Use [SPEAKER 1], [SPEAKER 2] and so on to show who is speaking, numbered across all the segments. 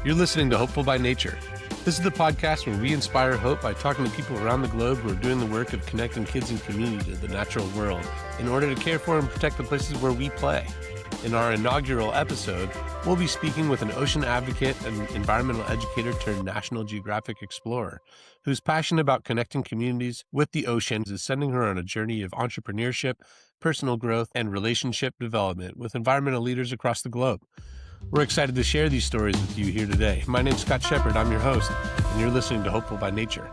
[SPEAKER 1] You're listening to Hopeful by Nature. This is the podcast where we inspire hope by talking to people around the globe who are doing the work of connecting kids and community to the natural world in order to care for and protect the places where we play. In our inaugural episode, we'll be speaking with an ocean advocate and environmental educator turned National Geographic Explorer, who's passionate about connecting communities with the oceans, is sending her on a journey of entrepreneurship, personal growth, and relationship development with environmental leaders across the globe. We're excited to share these stories with you here today. My name's Scott Shepard. I'm your host, and you're listening to Hopeful by Nature.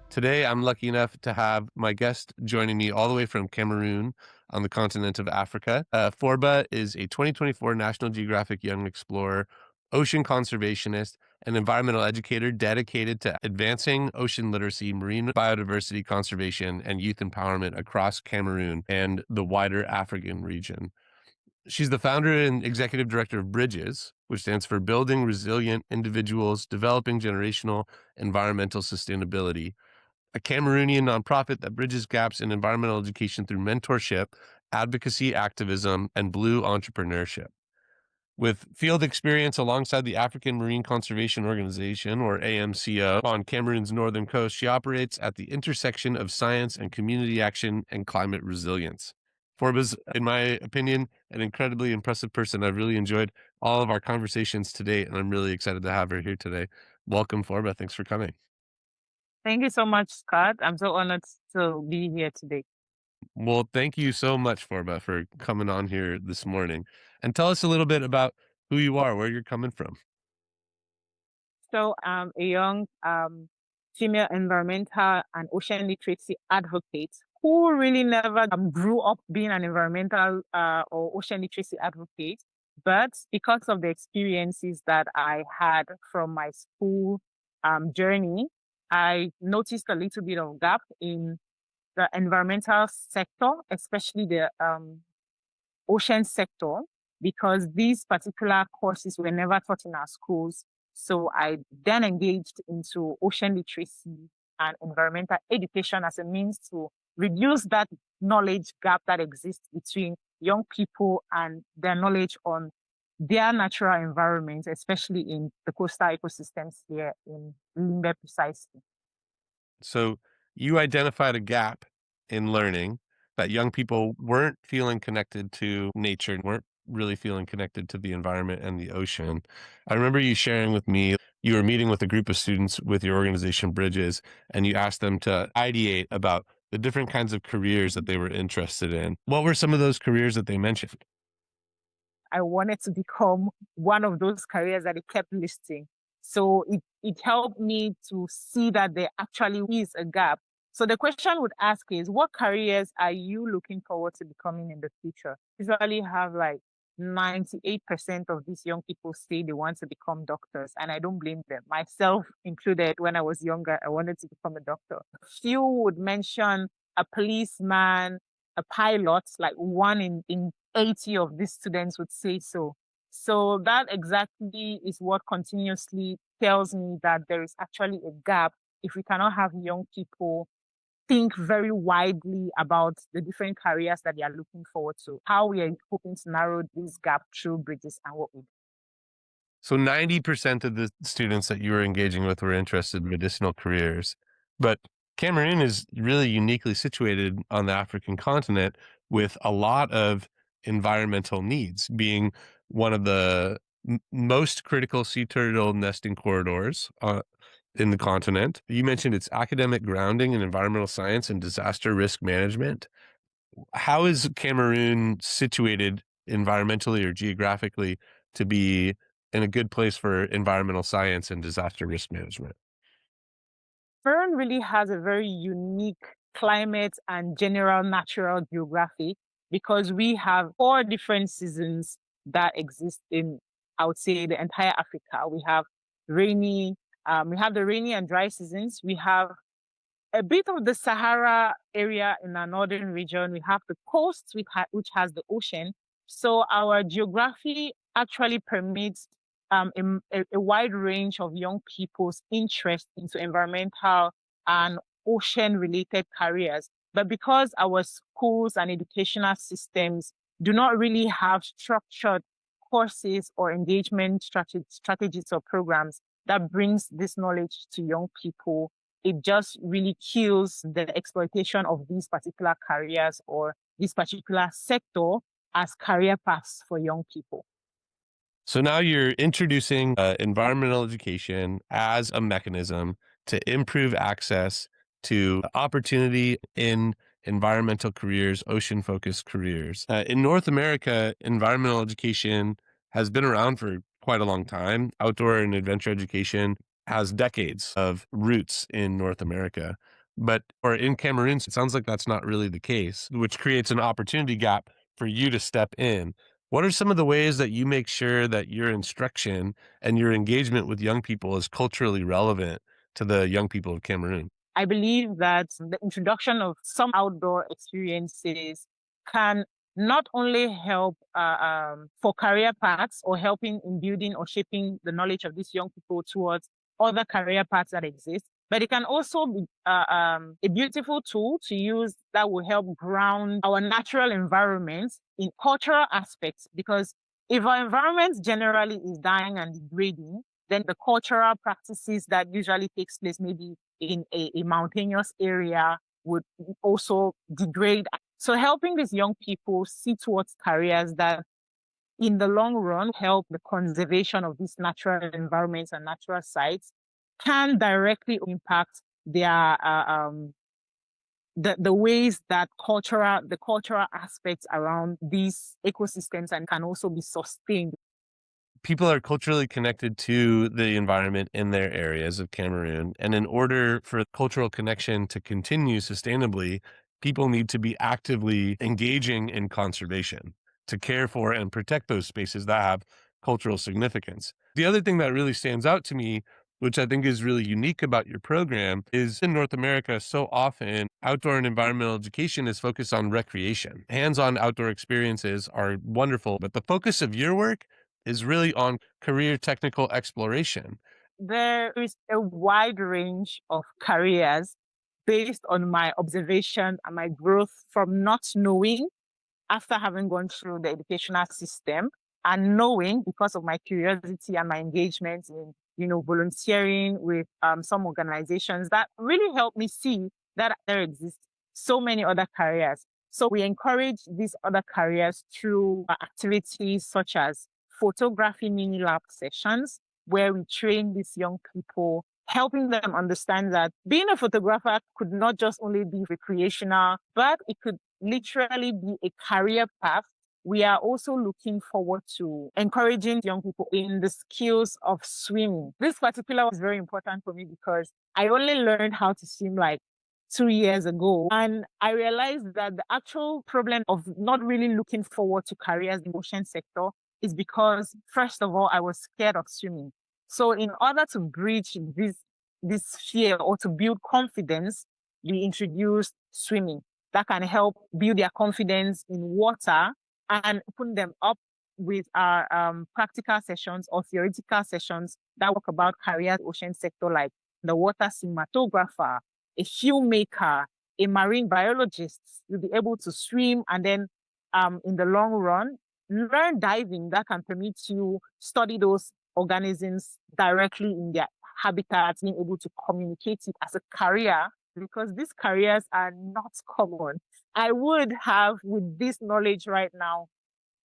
[SPEAKER 1] Today, I'm lucky enough to have my guest joining me all the way from Cameroon on the continent of Africa. Forbah is a 2024 National Geographic Young Explorer, ocean conservationist, and environmental educator dedicated to advancing ocean literacy, marine biodiversity conservation, and youth empowerment across Cameroon and the wider African region. She's the founder and executive director of Bridges, which stands for Building Resilient Individuals, Developing Generational Environmental Sustainability, a Cameroonian nonprofit that bridges gaps in environmental education through mentorship, advocacy, activism, and blue entrepreneurship. With field experience alongside the African Marine Conservation Organization, or AMCO, on Cameroon's northern coast, she operates at the intersection of science and community action and climate resilience. Forbah's, in my opinion, an incredibly impressive person. I've really enjoyed all of our conversations to date, and I'm really excited to have her here today. Welcome, Forbah. Thanks for coming.
[SPEAKER 2] Thank you so much, Scott. I'm so honored to be here today.
[SPEAKER 1] Well, thank you so much, Forbah, for coming on here this morning. And tell us a little bit about who you are, where you're coming from.
[SPEAKER 2] So I'm a young female environmental and ocean literacy advocate who really never grew up being an environmental or ocean literacy advocate. But because of the experiences that I had from my school journey, I noticed a little bit of gap in the environmental sector, especially the ocean sector, because these particular courses were never taught in our schools. So I then engaged into ocean literacy and environmental education as a means to reduce that knowledge gap that exists between young people and their knowledge on their natural environment, especially in the coastal ecosystems here in Limbe precisely.
[SPEAKER 1] So you identified a gap in learning that young people weren't feeling connected to nature, weren't really feeling connected to the environment and the ocean. I remember you sharing with me, you were meeting with a group of students with your organization Bridges, and you asked them to ideate about the different kinds of careers that they were interested in. What were some of those careers that they mentioned?
[SPEAKER 2] I wanted to become one of those careers that they kept listing. So it helped me to see that there actually is a gap. So the question would ask is, what careers are you looking forward to becoming in the future? Usually have like 98% of these young people say they want to become doctors, and I don't blame them. Myself included, when I was younger, I wanted to become a doctor. Few would mention a policeman, a pilot, like one in 80 of these students would say so. So that exactly is what continuously tells me that there is actually a gap if we cannot have young people think very widely about the different careers that they are looking forward to, how we are hoping to narrow this gap through Bridges and what we do.
[SPEAKER 1] So 90% of the students that you were engaging with were interested in medicinal careers. But Cameroon is really uniquely situated on the African continent with a lot of environmental needs, being one of the most critical sea turtle nesting corridors in the continent. You mentioned its academic grounding in environmental science and disaster risk management. How is Cameroon situated environmentally or geographically to be in a good place for environmental science and disaster risk management?
[SPEAKER 2] Cameroon really has a very unique climate and general natural geography because we have four different seasons that exist in, I would say, the entire Africa. We have the rainy and dry seasons. We have a bit of the Sahara area in our northern region. We have the coast, which has the ocean. So our geography actually permits a wide range of young people's interest into environmental and ocean-related careers. But because our schools and educational systems do not really have structured courses or engagement strategies or programs that brings this knowledge to young people, it just really kills the exploitation of these particular careers or this particular sector as career paths for young people.
[SPEAKER 1] So now you're introducing environmental education as a mechanism to improve access to opportunity in environmental careers, ocean focused careers. In North America, environmental education has been around for quite a long time. Outdoor and adventure education has decades of roots in North America. But, or in Cameroon, it sounds like that's not really the case, which creates an opportunity gap for you to step in. What are some of the ways that you make sure that your instruction and your engagement with young people is culturally relevant to the young people of Cameroon?
[SPEAKER 2] I believe that the introduction of some outdoor experiences can not only help for career paths or helping in building or shaping the knowledge of these young people towards other career paths that exist, but it can also be a beautiful tool to use that will help ground our natural environment in cultural aspects. Because if our environment generally is dying and degrading, then the cultural practices that usually takes place maybe in a mountainous area would also degrade. So helping these young people see towards careers that in the long run help the conservation of these natural environments and natural sites can directly impact their the ways that the cultural aspects around these ecosystems and can also be sustained.
[SPEAKER 1] People are culturally connected to the environment in their areas of Cameroon. And in order for cultural connection to continue sustainably, people need to be actively engaging in conservation to care for and protect those spaces that have cultural significance. The other thing that really stands out to me, which I think is really unique about your program, is in North America, so often outdoor and environmental education is focused on recreation. Hands on outdoor experiences are wonderful, but the focus of your work is really on career technical exploration.
[SPEAKER 2] There is a wide range of careers based on my observation and my growth from not knowing after having gone through the educational system and knowing because of my curiosity and my engagement in, volunteering with some organizations that really helped me see that there exist so many other careers. So we encourage these other careers through activities such as photography mini lab sessions, where we train these young people, helping them understand that being a photographer could not just only be recreational, but it could literally be a career path. We are also looking forward to encouraging young people in the skills of swimming. This particular was very important for me because I only learned how to swim like 2 years ago. And I realized that the actual problem of not really looking forward to careers in the ocean sector is because, first of all, I was scared of swimming. So in order to bridge this fear or to build confidence, we introduced swimming that can help build their confidence in water and open them up with our practical sessions or theoretical sessions that talk about careers in the ocean sector, like the water cinematographer, a filmmaker, a marine biologist. You'll be able to swim and then in the long run, learn diving that can permit you study those organisms directly in their habitats, being able to communicate it as a career because these careers are not common. I would have, with this knowledge right now,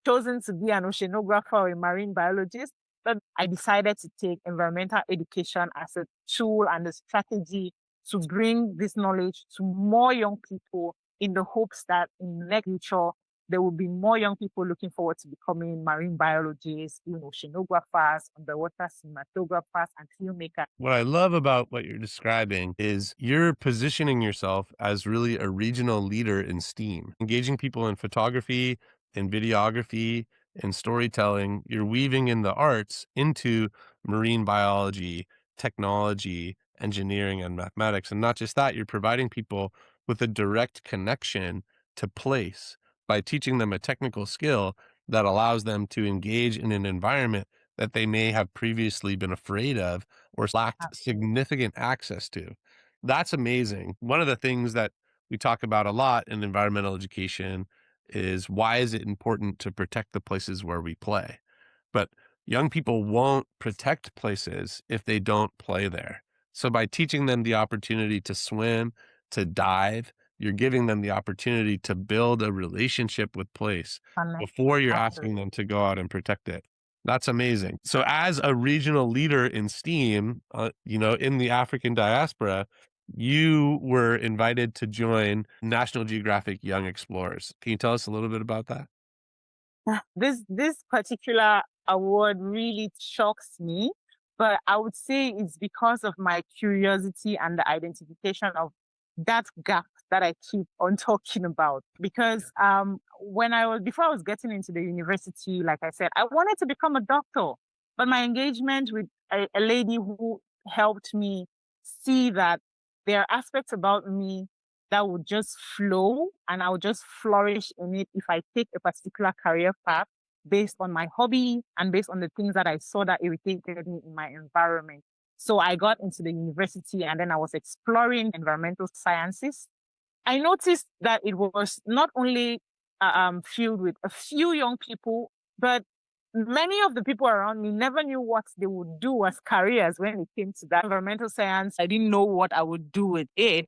[SPEAKER 2] chosen to be an oceanographer or a marine biologist, but I decided to take environmental education as a tool and a strategy to bring this knowledge to more young people in the hopes that in the next future, there will be more young people looking forward to becoming marine biologists, oceanographers, underwater cinematographers, and filmmakers.
[SPEAKER 1] What I love about what you're describing is you're positioning yourself as really a regional leader in STEAM, engaging people in photography, in videography, in storytelling. You're weaving in the arts into marine biology, technology, engineering, and mathematics. And not just that, you're providing people with a direct connection to place by teaching them a technical skill that allows them to engage in an environment that they may have previously been afraid of or lacked significant access to. That's amazing. One of the things that we talk about a lot in environmental education is why is it important to protect the places where we play? but young people won't protect places if they don't play there. So by teaching them the opportunity to swim, to dive, you're giving them the opportunity to build a relationship with place
[SPEAKER 2] Connect.
[SPEAKER 1] before you're asking
[SPEAKER 2] Absolutely.
[SPEAKER 1] them to go out and protect it. That's amazing. So as a regional leader in STEAM, in the African diaspora, you were invited to join National Geographic Young Explorers. Can you tell us a little bit about that?
[SPEAKER 2] This particular award really shocks me, but I would say it's because of my curiosity and the identification of that gap that I keep on talking about. Because when I was before I was getting into the university, like I said, I wanted to become a doctor, but my engagement with a lady who helped me see that there are aspects about me that would just flow and I would just flourish in it if I take a particular career path based on my hobby and based on the things that I saw that irritated me in my environment. So I got into the university and then I was exploring environmental sciences. I noticed that it was not only filled with a few young people, but many of the people around me never knew what they would do as careers when it came to that environmental science. I didn't know what I would do with it.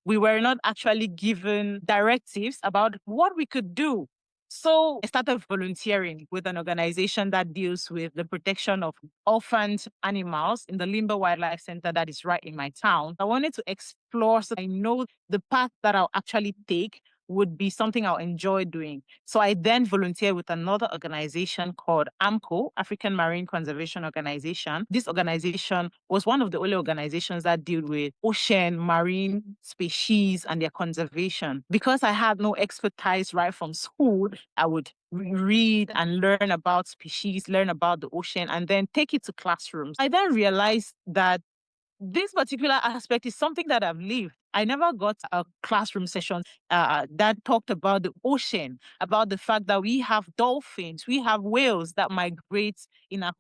[SPEAKER 2] We were not actually given directives about what we could do. So I started volunteering with an organization that deals with the protection of orphaned animals in the Limbe Wildlife Center that is right in my town. I wanted to explore so I know the path that I'll actually take would be something I'll enjoy doing. So I then volunteered with another organization called AMCO, African Marine Conservation Organization. This organization was one of the only organizations that deal with ocean, marine species and their conservation. Because I had no expertise right from school, I would read and learn about species, learn about the ocean, and then take it to classrooms. I then realized that this particular aspect is something that I've lived. I never got a classroom session that talked about the ocean, about the fact that we have dolphins, we have whales that migrate in our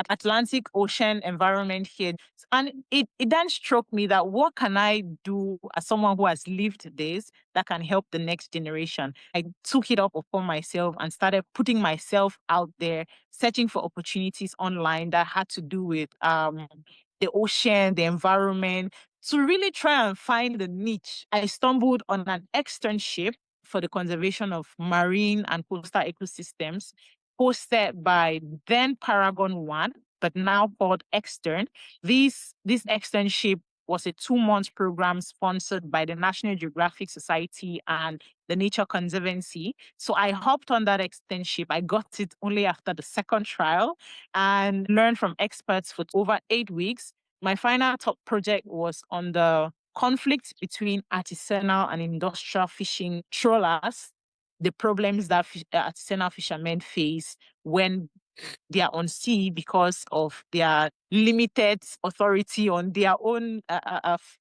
[SPEAKER 2] Atlantic Ocean environment here. And it then struck me that what can I do as someone who has lived this that can help the next generation? I took it up upon myself and started putting myself out there, searching for opportunities online that had to do with the ocean, the environment, to really try and find the niche. I stumbled on an externship for the conservation of marine and coastal ecosystems, hosted by then Paragon One, but now called Extern. This externship was a 2 month program sponsored by the National Geographic Society and the Nature Conservancy. So I hopped on that externship. I got it only after the second trial and learned from experts for over 8 weeks. My final top project was on the conflict between artisanal and industrial fishing trawlers, the problems that artisanal fishermen face when they are on sea because of their limited authority on their own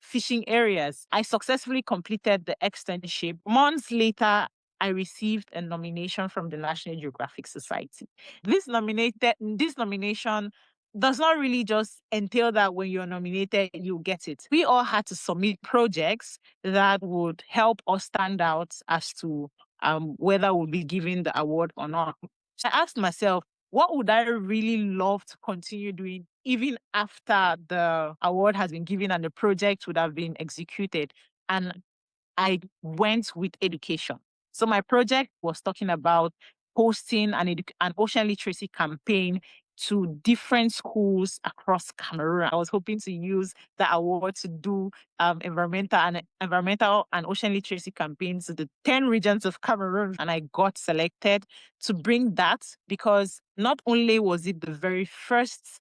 [SPEAKER 2] fishing areas. I successfully completed the externship. Months later, I received a nomination from the National Geographic Society. This nomination does not really just entail that when you're nominated, you get it. We all had to submit projects that would help us stand out as to whether we'll be given the award or not. So I asked myself, what would I really love to continue doing even after the award has been given and the project would have been executed? And I went with education. So my project was talking about hosting an ocean literacy campaign to different schools across Cameroon. I was hoping to use the award to do environmental and ocean literacy campaigns to the 10 regions of Cameroon. And I got selected to bring that because not only was it the very first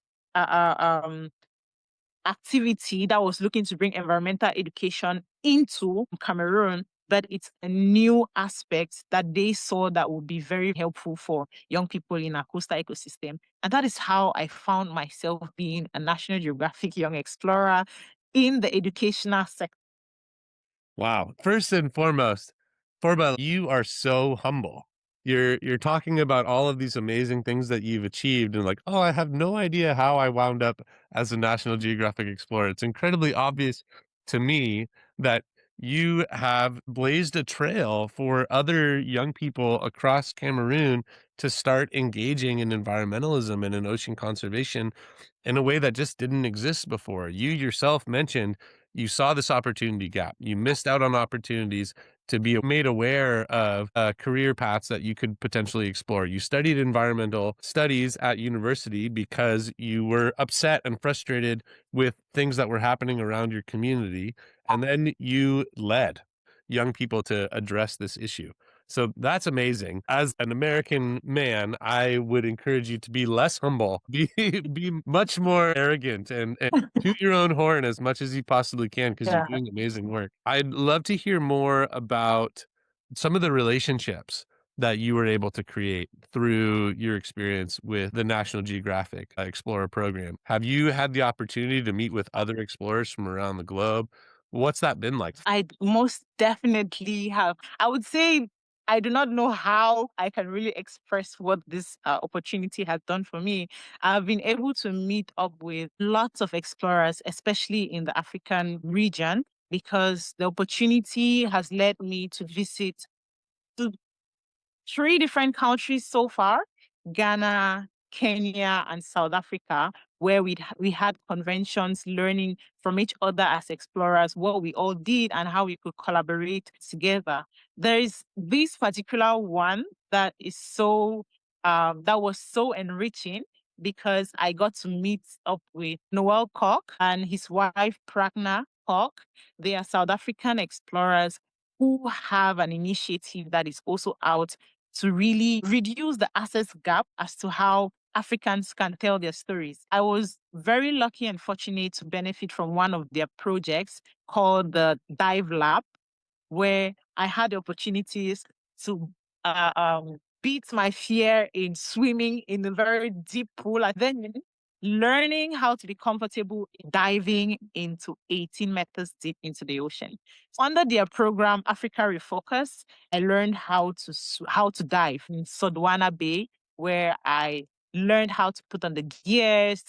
[SPEAKER 2] activity that was looking to bring environmental education into Cameroon, but it's a new aspect that they saw that would be very helpful for young people in our coastal ecosystem. And that is how I found myself being a National Geographic Young Explorer in the educational sector.
[SPEAKER 1] Wow. First and foremost, Forbah, you are so humble. You're talking about all of these amazing things that you've achieved and like, oh, I have no idea how I wound up as a National Geographic Explorer. It's incredibly obvious to me that you have blazed a trail for other young people across Cameroon to start engaging in environmentalism and in ocean conservation in a way that just didn't exist before. You yourself mentioned you saw this opportunity gap. You missed out on opportunities to be made aware of career paths that you could potentially explore. You studied environmental studies at university because you were upset and frustrated with things that were happening around your community. And then you led young people to address this issue. So that's amazing. As an American man, I would encourage you to be less humble, be much more arrogant and toot your own horn as much as you possibly can because you're
[SPEAKER 2] Yeah.
[SPEAKER 1] doing amazing work. I'd love to hear more about some of the relationships that you were able to create through your experience with the National Geographic Explorer program. Have you had the opportunity to meet with other explorers from around the globe? What's that been like?
[SPEAKER 2] I most definitely have. I would say I do not know how I can really express what this opportunity has done for me. I've been able to meet up with lots of explorers, especially in the African region, because the opportunity has led me to visit two three different countries so far: Ghana, Kenya, and South Africa, where we had conventions learning from each other as explorers, what we all did and how we could collaborate together. There is this particular one that is that was so enriching because I got to meet up with Noel Koch and his wife Pragna Koch. They are South African explorers who have an initiative that is also out to really reduce the access gap as to how Africans can tell their stories. I was very lucky and fortunate to benefit from one of their projects called the Dive Lab, where I had opportunities to beat my fear in swimming in a very deep pool and then learning how to be comfortable diving into 18 meters deep into the ocean. Under their program, Africa Refocus, I learned how to dive in Sodwana Bay, where I learned how to put on the gears,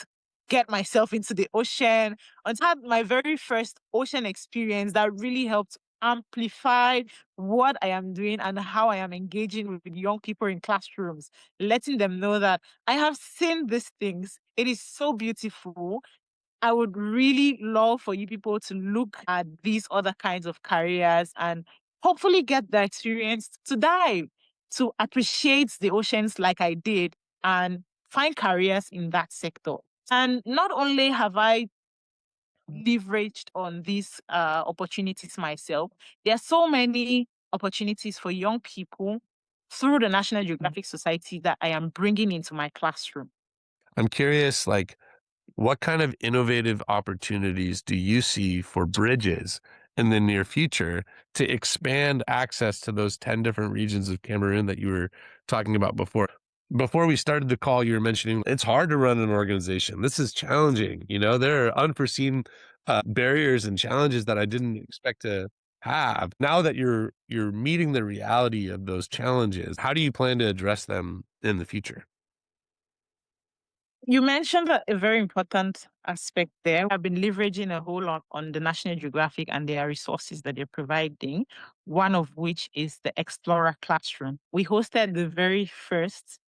[SPEAKER 2] get myself into the ocean, and had my very first ocean experience that really helped amplify what I am doing and how I am engaging with young people in classrooms, letting them know that I have seen these things. It is so beautiful. I would really love for you people to look at these other kinds of careers and hopefully get the experience to dive, to appreciate the oceans like I did and find careers in that sector. And not only have I leveraged on these opportunities myself, there are so many opportunities for young people through the National Geographic Society that I am bringing into my classroom.
[SPEAKER 1] I'm curious, like, what kind of innovative opportunities do you see for bridges in the near future to expand access to those 10 different regions of Cameroon that you were talking about before? Before we started the call, you were mentioning it's hard to run an organization. This is challenging. You know, there are unforeseen barriers and challenges that I didn't expect to have. Now that you're meeting the reality of those challenges, how do you plan to address them in the future?
[SPEAKER 2] You mentioned a very important aspect there. I've been leveraging a whole lot on the National Geographic and their resources that they're providing, one of which is the Explorer Classroom. We hosted the very first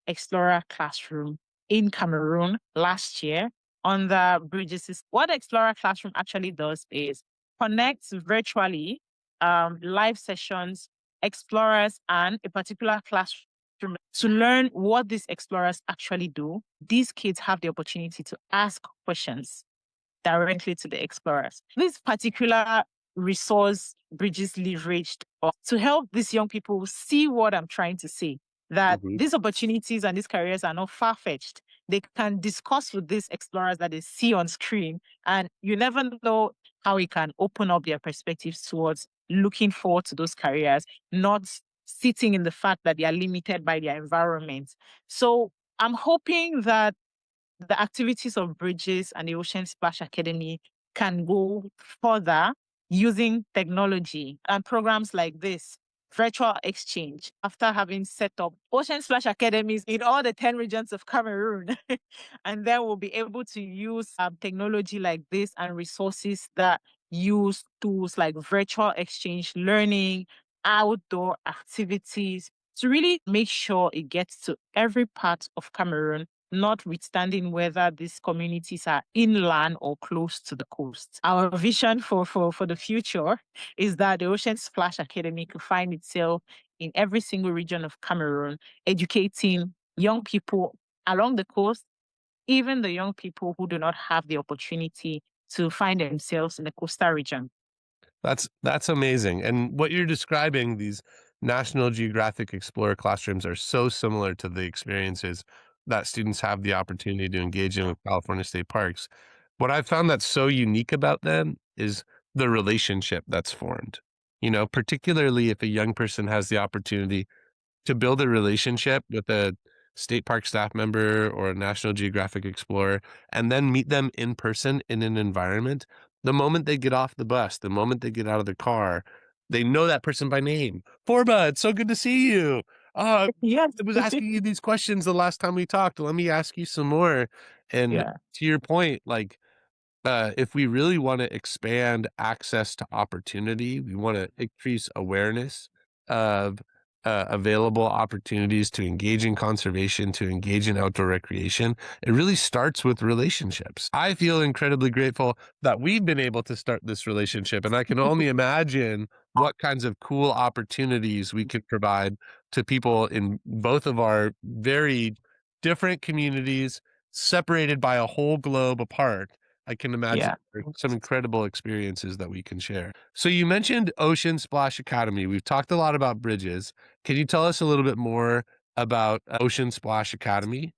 [SPEAKER 2] Explorer Classroom in Cameroon last year on the bridges. What Explorer Classroom actually does is connects virtually live sessions, explorers, and a particular classroom to learn what these explorers actually do. These kids have the opportunity to ask questions directly to the explorers. This particular resource Bridges leveraged to help these young people see what I'm trying to say, that
[SPEAKER 1] Mhm.
[SPEAKER 2] these opportunities and these careers are not far-fetched. They can discuss with these explorers that they see on screen, and you never know how it can open up their perspectives towards looking forward to those careers, not sitting in the fact that they are limited by their environment. So I'm hoping that the activities of Bridges and the Ocean Splash Academy can go further using technology and programs like this, virtual exchange, after having set up Ocean Splash Academies in all the 10 regions of Cameroon. And then we'll be able to use technology like this and resources that use tools like virtual exchange learning, outdoor activities, to really make sure it gets to every part of Cameroon, notwithstanding whether these communities are inland or close to the coast. Our vision for the future is that the Ocean Splash Academy could find itself in every single region of Cameroon, educating young people along the coast, even the young people who do not have the opportunity to find themselves in the coastal region.
[SPEAKER 1] That's amazing. And what you're describing, these National Geographic Explorer classrooms are so similar to the experiences that students have the opportunity to engage in with California state parks. What I've found that's so unique about them is the relationship that's formed. Particularly if a young person has the opportunity to build a relationship with a state park staff member or a National Geographic Explorer and then meet them in person in an environment, the moment they get off the bus, the moment they get out of the car, they know that person by name. Forbah, it's so good to see you.
[SPEAKER 2] Yes.
[SPEAKER 1] I was asking you these questions the last time we talked. Let me ask you some more. And
[SPEAKER 2] Yeah.
[SPEAKER 1] to your point, like if we really want to expand access to opportunity, we want to increase awareness of available opportunities to engage in conservation, to engage in outdoor recreation. It really starts with relationships. I feel incredibly grateful that we've been able to start this relationship, and I can only imagine what kinds of cool opportunities we could provide to people in both of our very different communities, separated by a whole globe apart. I can imagine
[SPEAKER 2] Yeah.
[SPEAKER 1] there are some incredible experiences that we can share. So you mentioned Ocean Splash Academy. We've talked a lot about bridges. Can you tell us a little bit more about Ocean Splash Academy?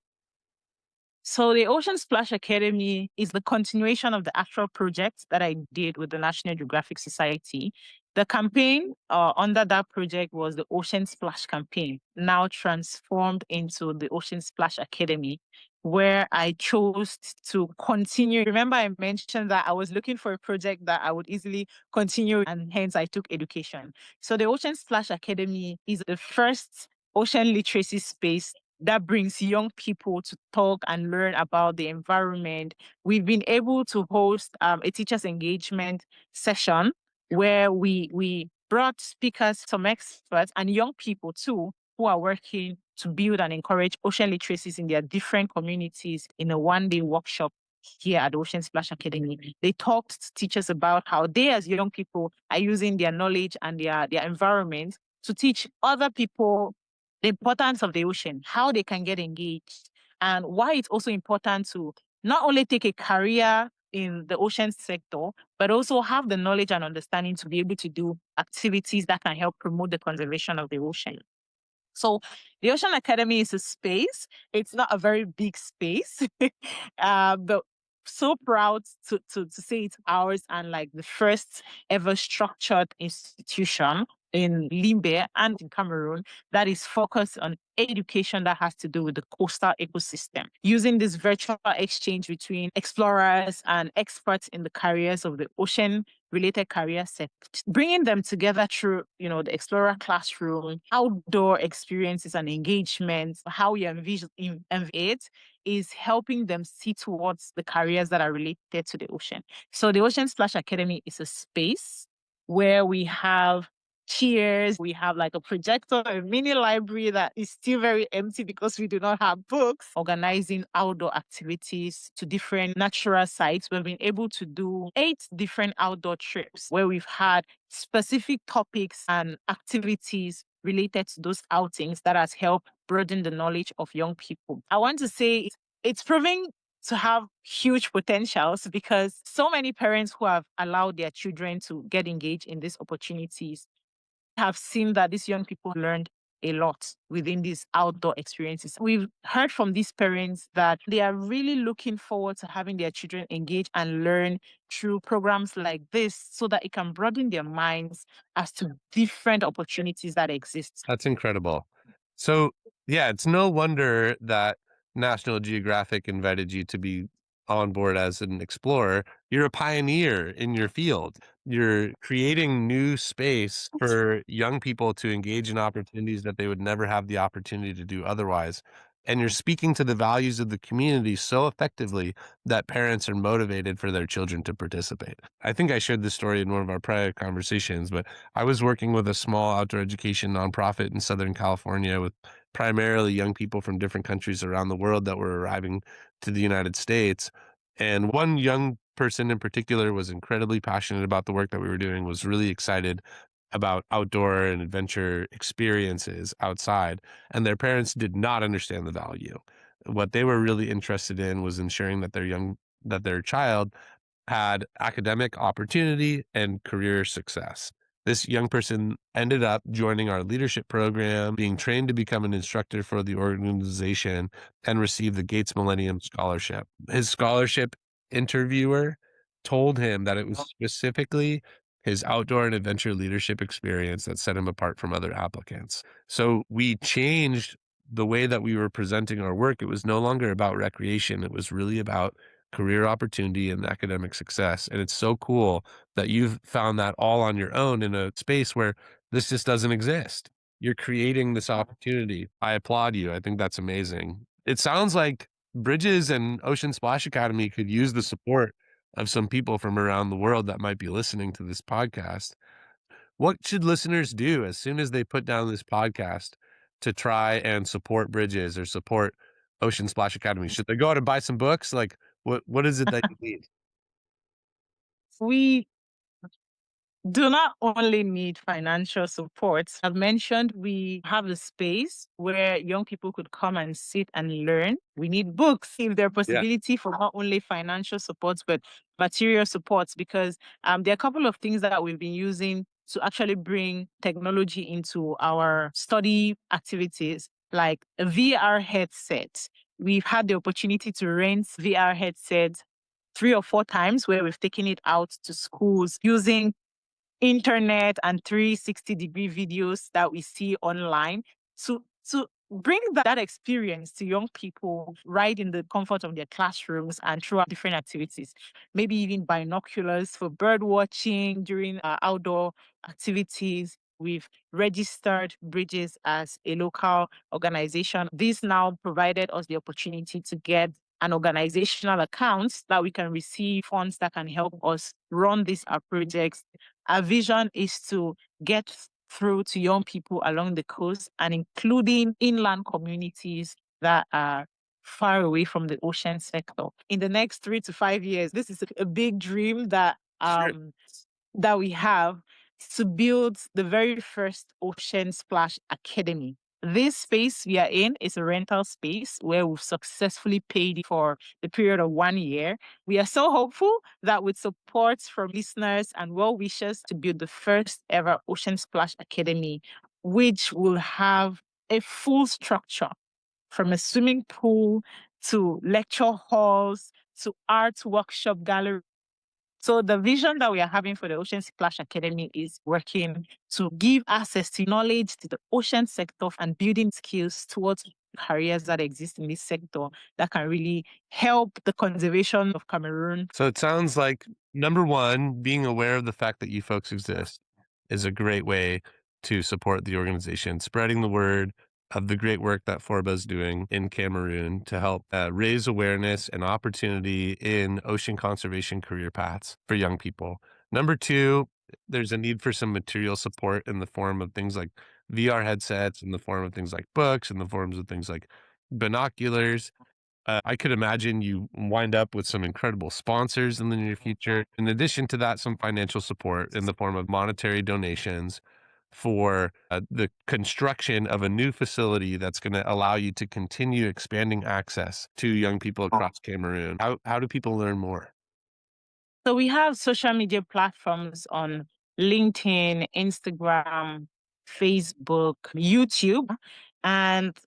[SPEAKER 2] So the Ocean Splash Academy is the continuation of the actual project that I did with the National Geographic Society. The campaign under that project was the Ocean Splash campaign, now transformed into the Ocean Splash Academy, where I chose to continue. Remember, I mentioned that I was looking for a project that I would easily continue, and hence I took education. So the Ocean Splash Academy is the first ocean literacy space that brings young people to talk and learn about the environment. We've been able to host a teachers engagement session where we brought speakers, some experts, and young people too, who are working to build and encourage ocean literacies in their different communities in a one-day workshop here at Ocean Splash Academy. They talked to teachers about how they, as young people, are using their knowledge and their environment to teach other people the importance of the ocean, how they can get engaged, and why it's also important to not only take a career in the ocean sector, but also have the knowledge and understanding to be able to do activities that can help promote the conservation of the ocean. So the Ocean Academy is a space. It's not a very big space, but so proud to say it's ours and like the first ever structured institution in Limbe and in Cameroon that is focused on education that has to do with the coastal ecosystem, using this virtual exchange between explorers and experts in the careers of the ocean related career set, bringing them together through, the Explorer classroom, outdoor experiences and engagements, how we envision it is helping them see towards the careers that are related to the ocean. So the Ocean Splash Academy is a space where we have chairs, we have like a projector, a mini library that is still very empty because we do not have books, organizing outdoor activities to different natural sites. We've been able to do 8 different outdoor trips where we've had specific topics and activities related to those outings that has helped broaden the knowledge of young people. I want to say it's proving to have huge potentials because so many parents who have allowed their children to get engaged in these opportunities have seen that these young people learned a lot within these outdoor experiences. We've heard from these parents that they are really looking forward to having their children engage and learn through programs like this so that it can broaden their minds as to different opportunities that exist.
[SPEAKER 1] That's incredible. So, yeah, it's no wonder that National Geographic invited you to be on board as an explorer. You're a pioneer in your field. You're creating new space for young people to engage in opportunities that they would never have the opportunity to do otherwise. and you're speaking to the values of the community so effectively that parents are motivated for their children to participate. I think I shared this story in one of our prior conversations, but I was working with a small outdoor education nonprofit in Southern California with primarily young people from different countries around the world that were arriving to the United States. And one young person in particular was incredibly passionate about the work that we were doing, was really excited about outdoor and adventure experiences outside, and their parents did not understand the value. What they were really interested in was ensuring that their child had academic opportunity and career success. This young person ended up joining our leadership program, being trained to become an instructor for the organization, and received the Gates Millennium Scholarship. His scholarship interviewer told him that it was specifically his outdoor and adventure leadership experience that set him apart from other applicants. So we changed the way that we were presenting our work. It was no longer about recreation. It was really about career opportunity and academic success. And it's so cool that you've found that all on your own in a space where this just doesn't exist. You're creating this opportunity. I applaud you. I think that's amazing. It sounds like Bridges and Ocean Splash Academy could use the support of some people from around the world that might be listening to this podcast. What should listeners do as soon as they put down this podcast to try and support Bridges or support Ocean Splash Academy? Should they go out and buy some books? Like, what is it that you need?
[SPEAKER 2] We do not only need financial support. I've mentioned we have a space where young people could come and sit and learn. We need books. If there are possibility for not only financial supports, but material supports, because there are a couple of things that we've been using to actually bring technology into our study activities, like a VR headset. We've had the opportunity to rent VR headsets 3 or 4 times where we've taken it out to schools using internet and 360-degree videos that we see online to bring that experience to young people right in the comfort of their classrooms and throughout different activities. Maybe even binoculars for bird watching during outdoor activities. We've registered Bridges as a local organization. This now provided us the opportunity to get an organizational account that we can receive funds that can help us run these projects. Our vision is to get through to young people along the coast and including inland communities that are far away from the ocean sector. In the next 3 to 5 years, this is a big dream that that we have, to build the very first Ocean Splash Academy. This space we are in is a rental space where we've successfully paid for the period of 1 year. We are so hopeful that with support from listeners and well-wishers to build the first ever Ocean Splash Academy, which will have a full structure from a swimming pool to lecture halls to art workshop gallery. So the vision that we are having for the Ocean Splash Academy is working to give access to knowledge to the ocean sector and building skills towards careers that exist in this sector that can really help the conservation of Cameroon.
[SPEAKER 1] So it sounds like, number one, being aware of the fact that you folks exist is a great way to support the organization, spreading the word of the great work that Forbah is doing in Cameroon to help raise awareness and opportunity in ocean conservation career paths for young people. Number two, there's a need for some material support in the form of things like VR headsets, in the form of things like books, in the forms of things like binoculars. I could imagine you wind up with some incredible sponsors in the near future. In addition to that, some financial support in the form of monetary donations for the construction of a new facility that's going to allow you to continue expanding access to young people across Cameroon. How do people learn more?
[SPEAKER 2] So we have social media platforms on LinkedIn, Instagram, Facebook, YouTube, and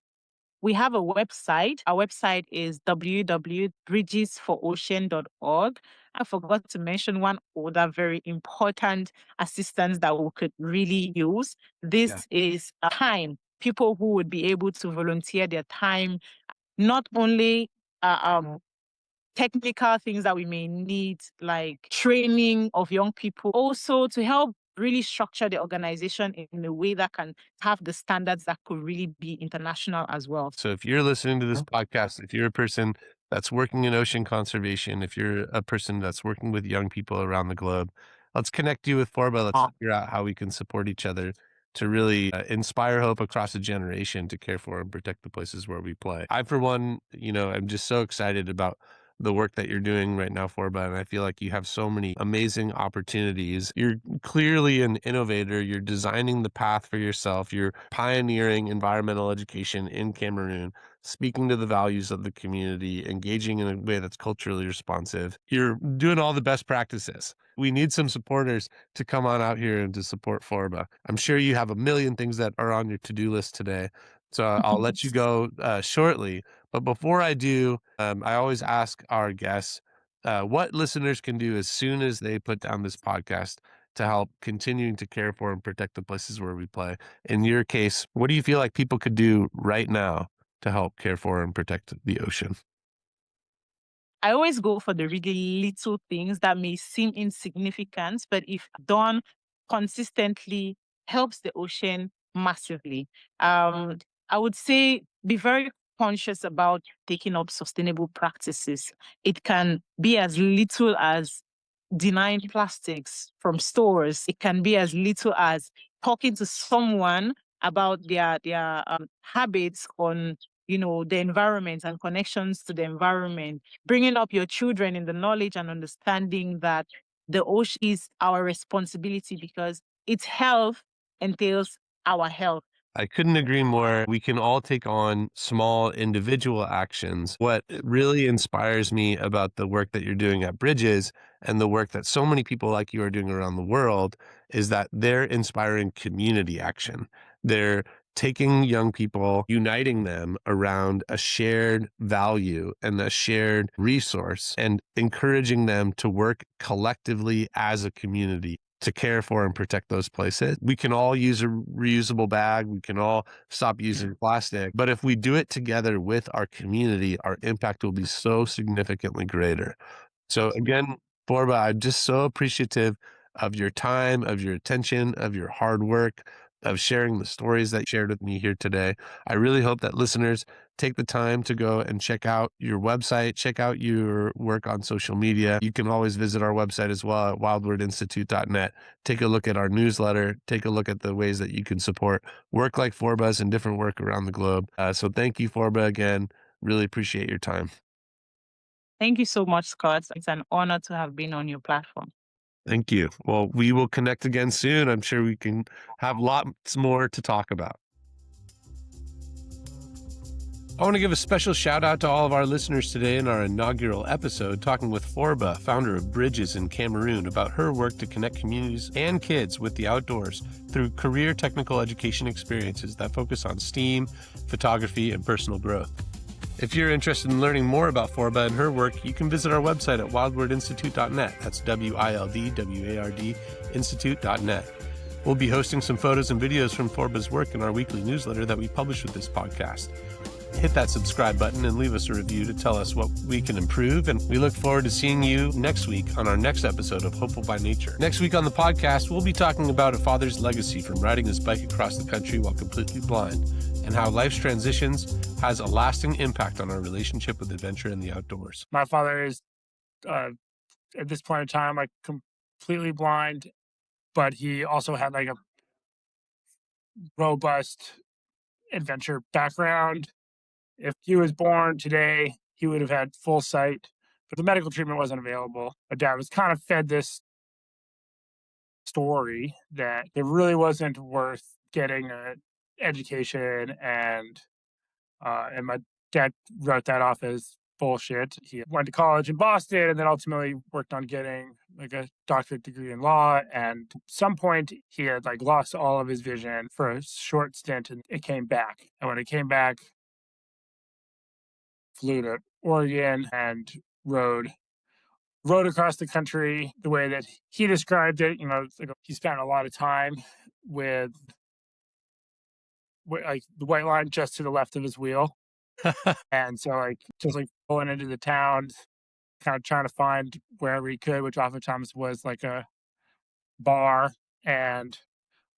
[SPEAKER 2] we have a website. Our website is www.bridgesforocean.org. I forgot to mention one other very important assistance that we could really use. This is time. People who would be able to volunteer their time, not only technical things that we may need, like training of young people, also to help really structure the organization in a way that can have the standards that could really be international as well.
[SPEAKER 1] So if you're listening to this podcast, if you're a person that's working in ocean conservation, if you're a person that's working with young people around the globe, let's connect you with Forbah. Let's figure out how we can support each other to really inspire hope across a generation to care for and protect the places where we play. I, for one, I'm just so excited about the work that you're doing right now, Forbah, and I feel like you have so many amazing opportunities. You're clearly an innovator. You're designing the path for yourself. You're pioneering environmental education in Cameroon, speaking to the values of the community, engaging in a way that's culturally responsive. You're doing all the best practices. We need some supporters to come on out here and to support Forbah. I'm sure you have a million things that are on your to-do list today. So I'll let you go shortly. But before I do, I always ask our guests what listeners can do as soon as they put down this podcast to help continuing to care for and protect the places where we play. In your case, what do you feel like people could do right now to help care for and protect the ocean?
[SPEAKER 2] I always go for the really little things that may seem insignificant, but if done consistently, helps the ocean massively. I would say be very conscious about taking up sustainable practices. It can be as little as denying plastics from stores. It can be as little as talking to someone about their habits on the environment and connections to the environment, bringing up your children in the knowledge and understanding that the ocean is our responsibility because its health entails our health.
[SPEAKER 1] I couldn't agree more. We can all take on small individual actions. What really inspires me about the work that you're doing at Bridges and the work that so many people like you are doing around the world is that they're inspiring community action. They're taking young people, uniting them around a shared value and a shared resource, and encouraging them to work collectively as a community to care for and protect those places. We can all use a reusable bag. We can all stop using plastic. But if we do it together with our community, our impact will be so significantly greater. So again, Forbah, I'm just so appreciative of your time, of your attention, of your hard work, of sharing the stories that you shared with me here today. I really hope that listeners take the time to go and check out your website, check out your work on social media. You can always visit our website as well at wildwordinstitute.net. Take a look at our newsletter, take a look at the ways that you can support work like Forbah's and different work around the globe. So thank you, Forbah, again. Really appreciate your time.
[SPEAKER 2] Thank you so much, Scott. It's an honor to have been on your platform.
[SPEAKER 1] Thank you. Well, we will connect again soon. I'm sure we can have lots more to talk about. I want to give a special shout out to all of our listeners today in our inaugural episode, talking with Forbah, founder of Bridges in Cameroon, about her work to connect communities and kids with the outdoors through career technical education experiences that focus on STEAM, photography, and personal growth. If you're interested in learning more about Forbah and her work, you can visit our website at wildwordinstitute.net. That's WILDWARD institute.net. We'll be hosting some photos and videos from Forbah's work in our weekly newsletter that we publish with this podcast. Hit that subscribe button and leave us a review to tell us what we can improve. And we look forward to seeing you next week on our next episode of Hopeful by Nature. Next week on the podcast, we'll be talking about a father's legacy from riding his bike across the country while completely blind, and how life's transitions has a lasting impact on our relationship with adventure and the outdoors.
[SPEAKER 3] My father is, at this point in time, like completely blind, but he also had like a robust adventure background. If he was born today, he would have had full sight, but the medical treatment wasn't available. My dad was kind of fed this story that it really wasn't worth getting an education, and my dad wrote that off as bullshit. He went to college in Boston and then ultimately worked on getting like a doctorate degree in law. And at some point he had like lost all of his vision for a short stint, and it came back. And when it came back, flew to Oregon and rode across the country the way that he described it. It's like he spent a lot of time with like the white line just to the left of his wheel. And so like just like pulling into the town, kind of trying to find wherever he could, which oftentimes was like a bar and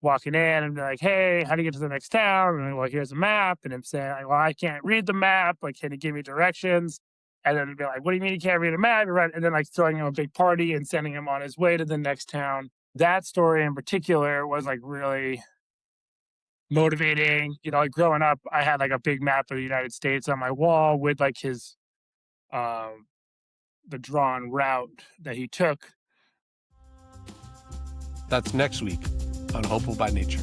[SPEAKER 3] walking in and be like, hey, how do you get to the next town? And well, here's a map. And him saying, like, well, I can't read the map. Like, can you give me directions? And then be like, what do you mean you can't read a map? You're right. And then like throwing him a big party and sending him on his way to the next town. That story in particular was like really motivating. Like growing up, I had like a big map of the United States on my wall with like his the drawn route that he took.
[SPEAKER 1] That's next week on Hopeful by Nature.